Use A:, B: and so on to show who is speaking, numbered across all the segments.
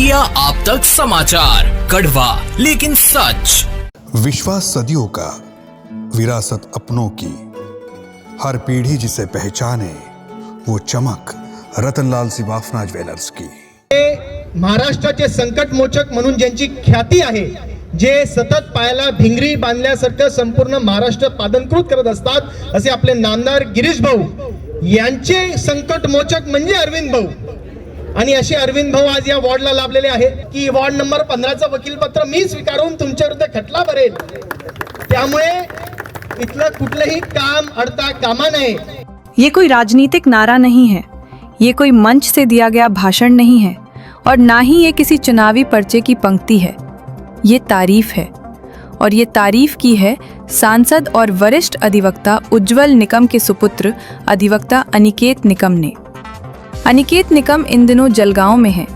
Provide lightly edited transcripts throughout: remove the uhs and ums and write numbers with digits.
A: India आप तक समाचार, कड़वा लेकिन सच।
B: विश्वास सदियों का, विरासत अपनों की, हर पीढ़ी जिसे पहचाने वो चमक रतनलाल सिबाफना ज्वेलर्स की।
C: महाराष्ट्राचे संकटमोचक म्हणून ज्यांची ख्याती आहे, जे सतत पायाला भिंगरी बांधल्यासारखं संपूर्ण महाराष्ट्र पादनकृत करत असतात, असे आपले नामदार गिरीश भाऊ यांचे संकटमोचक म्हणजे अरविंद भाऊ। आणि असे अरविंद भाऊ आज या वॉर्डला लाभलेले आहेत की वॉर्ड नंबर 15चं वकीलपत्र मी स्वीकारून तुमच्या विरुद्ध खटला भरेल। त्यामुळे इथलं कुठलंही काम अडता कामा नये।
D: ये कोई राजनीतिक नारा नहीं है, ये कोई मंच से दिया गया भाषण नहीं है और ना ही ये किसी चुनावी पर्चे की पंक्ति है। ये तारीफ है और ये तारीफ की है सांसद और वरिष्ठ अधिवक्ता उज्ज्वल निकम के सुपुत्र अधिवक्ता अनिकेत निकम ने। अनिकेत निकम इन दिनों जलगांव में हैं,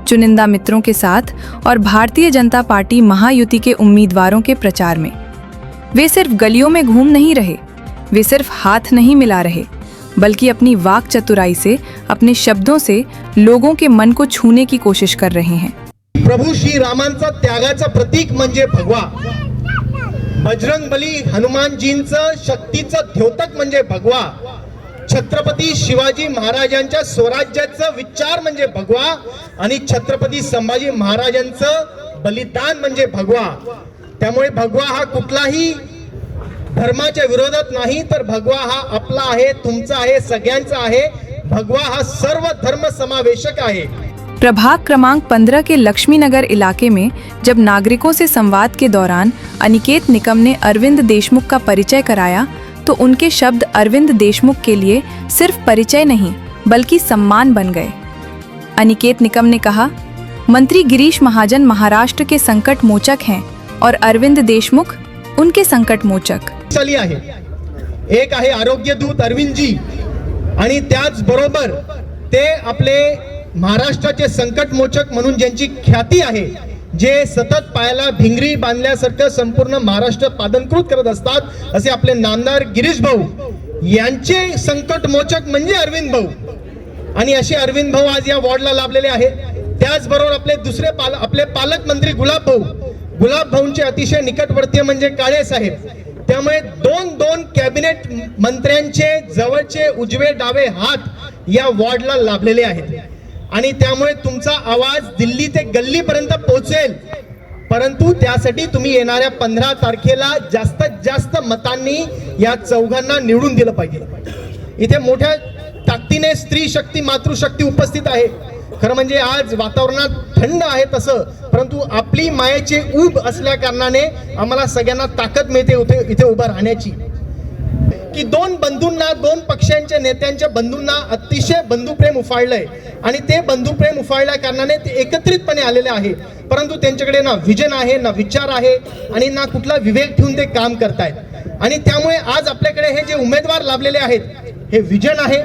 D: चुनिंदा मित्रों के साथ और भारतीय जनता पार्टी महायुति के उम्मीदवारों के प्रचार में। वे सिर्फ गलियों में घूम नहीं रहे, वे सिर्फ हाथ नहीं मिला रहे, बल्कि अपनी वाक चतुराई से, अपने शब्दों से लोगों के मन को छूने की कोशिश कर रहे हैं।
C: प्रभू श्री रामांचा त्यागाचं प्रतीक म्हणजे भगवा, बजरंगबली हनुमानजींचं शक्तीचं द्योतक म्हणजे भगवा, छत्रपती शिवाजी महाराजांच्या स्वराज्याचं विचार म्हणजे भगवा आणि छत्रपती संभाजी महाराजांचं बलिदान म्हणजे भगवा। त्यामुळे भगवा हा कुठलाही धर्माच्या विरोधात नाही, तर भगवा हा आपला आहे, तुमचा आहे, सगळ्यांचा आहे। भगवा हा सर्व धर्म समावेशक आहे।
D: प्रभाग क्रमांक 15 के लक्ष्मीनगर इलाके में जब नागरिकों से संवाद के दौरान अनिकेत निकम ने अरविंद देशमुख का परिचय कराया, तो उनके शब्द अरविंद देशमुख के लिए सिर्फ परिचय नहीं बल्कि सम्मान बन गए। अनिकेत निकम ने कहा, मंत्री गिरीश महाजन महाराष्ट्र के संकट मोचक हैं और अरविंद देशमुख उनके संकट मोचक
C: चली आहे। एक आहे आरोग्य दूत अरविंद जी आणि त्याच बरोबर ते आपले महाराष्ट्राचे संकटमोचक म्हणून ज्यांची ख्याती आहे, जे सतत पायाला भिंगरी बांधल्यासारखं संपूर्ण महाराष्ट्र पादनकृत करत असतात, असे आपले नामदार गिरीश भाऊ यांचे संकटमोचक म्हणजे अरविंद भाऊ। आणि असे अरविंद भाऊ आज या वॉर्डला लाभलेले आहेत। त्याचबरोबर आपले दुसरे आपले पालकमंत्री गुलाब भाऊंचे अतिशय निकटवर्तीय म्हणजे काळे साहेब। त्यामुळे दोन कॅबिनेट मंत्र्यांचे जवळचे उजवे डावे हात या वॉर्डला लाभलेले आहेत। आणि त्यामुळे तुमचा आवाज दिल्ली ते गल्लीपर्यंत पोहोचेल, परंतु त्यासाठी तुम्ही येणाऱ्या 15 तारखेला जास्तीत जास्त मतांनी या चौघांना निवडून दिलं पाहिजे। इथे मोठ्या ताकदीने स्त्री शक्ती मातृशक्ती उपस्थित आहे। खरं म्हणजे आज वातावरणात थंड आहे तसं, परंतु आपली मायेची ऊब असल्या कारणाने आम्हाला सगळ्यांना ताकद मिळते इथे उभं राहण्याची। की दोन बंधूंना, दोन पक्षांच्या नेत्यांच्या बंधूंना अतिशय बंधुप्रेम उफाळलंय आणि ते बंधुप्रेम उफाळल्या कारणाने ते एकत्रितपणे आलेले आहे, परंतु त्यांच्याकडे ना विजन आहे, ना विचार आहे आणि ना कुठला विवेक ठेवून ते काम करतायत। आणि त्यामुळे आज आपल्याकडे हे जे उमेदवार लाभलेले आहेत, हे विजन आहे,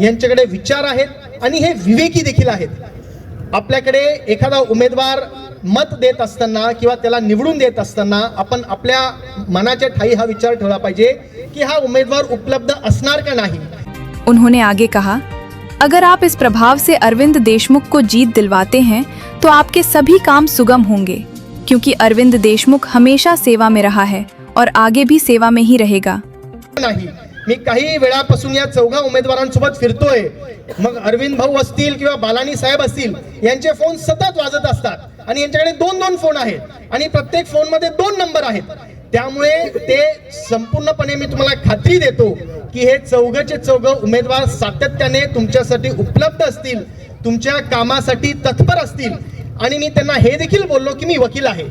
C: यांच्याकडे विचार आहेत आणि हे विवेकी देखील आहेत। आपल्याकडे एखादा उमेदवार मत देत असताना किंवा त्याला निवडून देत असताना आपण आपल्या मनाच्या ठाई हा विचार ठेवला पाहिजे कि हा उम्मीदवार उपलब्ध असणार का नहीं।
D: उन्होंने आगे कहा, अगर आप इस प्रभाव से अरविंद देशमुख को जीत दिलवाते हैं तो आपके सभी काम सुगम होंगे, क्योंकि अरविंद देशमुख हमेशा सेवा में रहा है और आगे भी सेवा में ही रहेगा।
C: नहीं, मी काही वेळापासून या चौघा उमेदवारांसोबत फिरतोय, मग अरविंद भाऊ असतील किंवा बालानी साहेब असतील, यांचे फोन सतत वाजत असतात आणि यांच्याकडे दोन फोन आहेत आणि प्रत्येक फोन मध्ये 2 नंबर आहेत। त्यामुळे ते संपूर्णपणे मी तुम्हाला खात्री देतो की हे चौघचे चौघ उमेदवार सातत्याने तुमच्यासाठी उपलब्ध असतील, तुमच्या कामासाठी तत्पर असतील। आणि मी त्यांना हे देखील बोललो की मी वकील आहे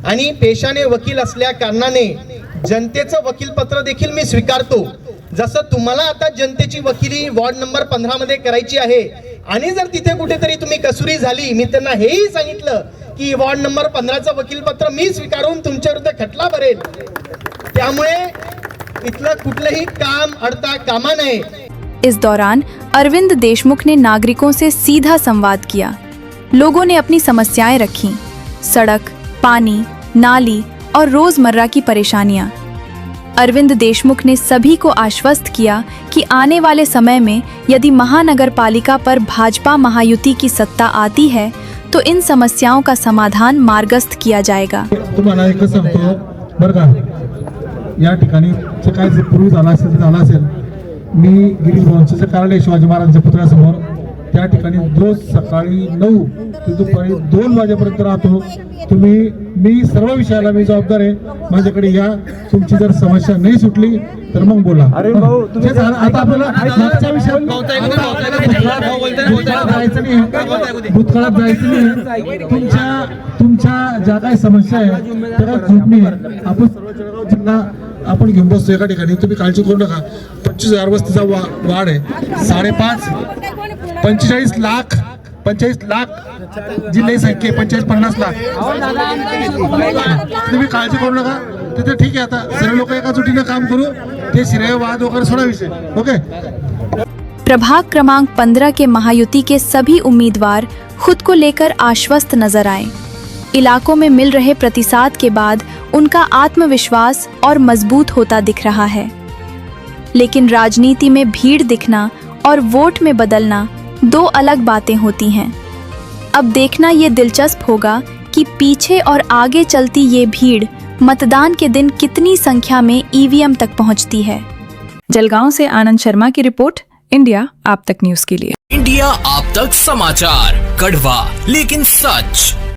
C: आणि पेशाने वकील असल्या कारणाने जनतेचं वकीलपत्र देखील मी स्वीकारतो। जसं तुम्हाला आता जनतेची वकिली वॉर्ड नंबर 15 मध्ये करायची आहे आणि जर तिथे कुठेतरी तुम्ही कसुरी झाली, मी त्यांना हेही सांगितलं की वॉर्ड नंबर 15चं वकीलपत्र मी स्वीकारून तुमच्या विरुद्ध खटला भरेल। त्यामुळे इथलं कुठलंही काम अडता कामा नये।
D: इस दौरान अरविंद देशमुख ने नागरिकों से सीधा संवाद किया। लोगों ने अपनी समस्याएं रखीं, सड़क, पानी, नाली और रोजमर्रा की परेशानियां। अरविंद देशमुख ने सभी को आश्वस्त किया कि आने वाले समय में यदि महानगर पालिका पर भाजपा महायुति की सत्ता आती है तो इन समस्याओं का समाधान मार्गस्थ किया जाएगा।
E: तुम्हाला एक सांगतो बरं का, या ठिकाणी जे काय जे पूर्वी झालं असेल मी गिरीश भाऊंचं कार्यालय शिवाजी महाराजांच्या पुतळ्यासमोर त्या ठिकाणी रोज सकाळी 9 ते दुपारी 2 वाजेपर्यंत राहतो। मी सर्व विषयाला मी जबाबदार आहे, माझ्याकडे या, तुमची जर समस्या नाही सुटली तर मग बोला। आता आपल्याला मागच्या विषयात भूतकाळात जायचं नाही, तुमच्या ज्या काही समस्या आहे त्याला झुकणी आहे। आपण सर्व जिल्हा आपण घेऊन बसतो एका ठिकाणी, तुम्ही काळजी करू नका। 25,000 वस्तीचा वाढ आहे, 45 लाख जिल्हा संख्या 45-50 लाख, तुम्ही काळजी करू नका। तिथे ठीक आहे, आता सर्व लोक एका जुटीनं काम करू, ते श्रेयवाद वगैरे सोडा विषय, ओके।
D: प्रभाग क्रमांक 15 के महायुति के सभी उम्मीदवार खुद को लेकर आश्वस्त नजर आए। इलाकों में मिल रहे प्रतिसाद के बाद उनका आत्मविश्वास और मजबूत होता दिख रहा है। लेकिन राजनीति में भीड़ दिखना और वोट में बदलना 2 अलग बातें होती हैं। अब देखना ये दिलचस्प होगा कि पीछे और आगे चलती ये भीड़ मतदान के दिन कितनी संख्या में ईवीएम तक पहुंचती है।
F: जलगांव से आनंद शर्मा की रिपोर्ट, इंडिया आप तक न्यूज के लिए।
A: इंडिया आप तक समाचार, कड़वा लेकिन सच।